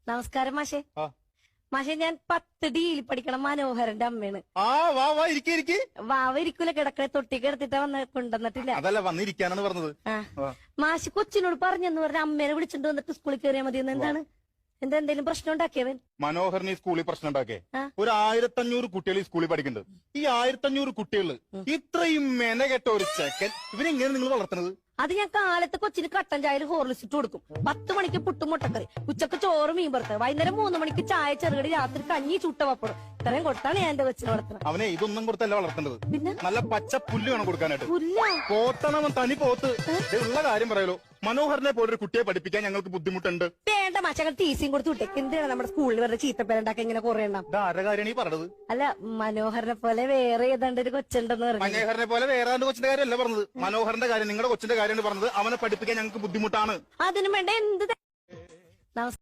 നമസ്കാരം മാഷെ. മാഷെ, ഞാൻ 10D പഠിക്കണം മനോഹരന്റെ അമ്മയാണ്. വാവ ഇരിക്കൂല, കിടക്കണ തൊട്ടി കിടത്തിട്ട് കൊണ്ടുവന്നിട്ടില്ല. അതല്ല വന്നിരിക്കാനാണ് പറഞ്ഞത്. മാഷ് കൊച്ചിനോട് പറഞ്ഞെന്ന് പറഞ്ഞ അമ്മേനെ വിളിച്ചിട്ട് വന്നിട്ട് സ്കൂളിൽ കയറിയാൽ മതി. എന്താണ് എന്തെങ്കിലും പ്രശ്നം ഉണ്ടാക്കിയവൻ? മനോഹരന് ഈ സ്കൂളിൽ പ്രശ്നം ഉണ്ടാക്കിയേ. ഒരു 1500 കുട്ടികൾ ഈ സ്കൂളിൽ പഠിക്കുന്നുണ്ട്. ഈ 1500 കുട്ടികള് ഇത്രയും മെനകെട്ട ഒരു ചെക്കൻ ഇവരെങ്ങനെ നിങ്ങൾ വളർത്തുന്നത്? അത് ഞാൻ കാലത്ത് കൊച്ചിന് കട്ടൻ ചായയിൽ ഹോർലിക്സ് ഇട്ട് കൊടുക്കും. 10 മണിക്ക് പുട്ടും മുട്ടക്കറി, ഉച്ചക്ക് ചോറ് മീൻ വറുത്തത്, വൈകുന്നേരം 3 മണിക്ക് ചായ ചെറുകടി, രാത്രി കഞ്ഞി ചുട്ട പപ്പടം. ഇത്രയും കൊടുത്താണ് ഞാൻ എന്റെ കൊച്ചിനെ വളർത്തുന്നത്. അവനെ ഇതൊന്നും കൊടുത്തല്ല വളർത്തേണ്ടത്. പിന്നെ നല്ല പച്ച പുല്ല് വേണം കൊടുക്കാനായിട്ട്. പുല്ല പോത്തണവൻ തനി പോത്ത്. ഉള്ള കാര്യം പറയലോ, മനോഹരനെ പോലൊരു കുട്ടിയെ പഠിപ്പിക്കാൻ ഞങ്ങൾക്ക് ബുദ്ധിമുട്ടുണ്ട്. വേണ്ട മാഷങ്ങൾ ടീസിയും കൊടുത്ത് വിട്ടേക്ക്. എന്തിനാണ് നമ്മുടെ സ്കൂളിൽ വെറുതെ ചീത്തപ്പേരുണ്ടാക്കി ഇങ്ങനെ കുറെ എണ്ണം? ആരുടെ കാര്യമാണ് ഈ പറഞ്ഞത്? അല്ല, മനോഹരനെ പോലെ വേറെ ഏതാണ്ട് ഒരു കൊച്ചുണ്ടെന്ന് പറഞ്ഞു. മനോഹരനെ പോലെ വേറെ കൊച്ചിന്റെ കാര്യമല്ല പറഞ്ഞത്. മനോഹരന്റെ കാര്യം, നിങ്ങളുടെ കൊച്ചിന്റെ കാര്യമാണ് പറഞ്ഞത്. അവനെ പഠിപ്പിക്കാൻ ഞങ്ങൾക്ക് ബുദ്ധിമുട്ടാണ്. അതിനും വേണ്ട എന്ത്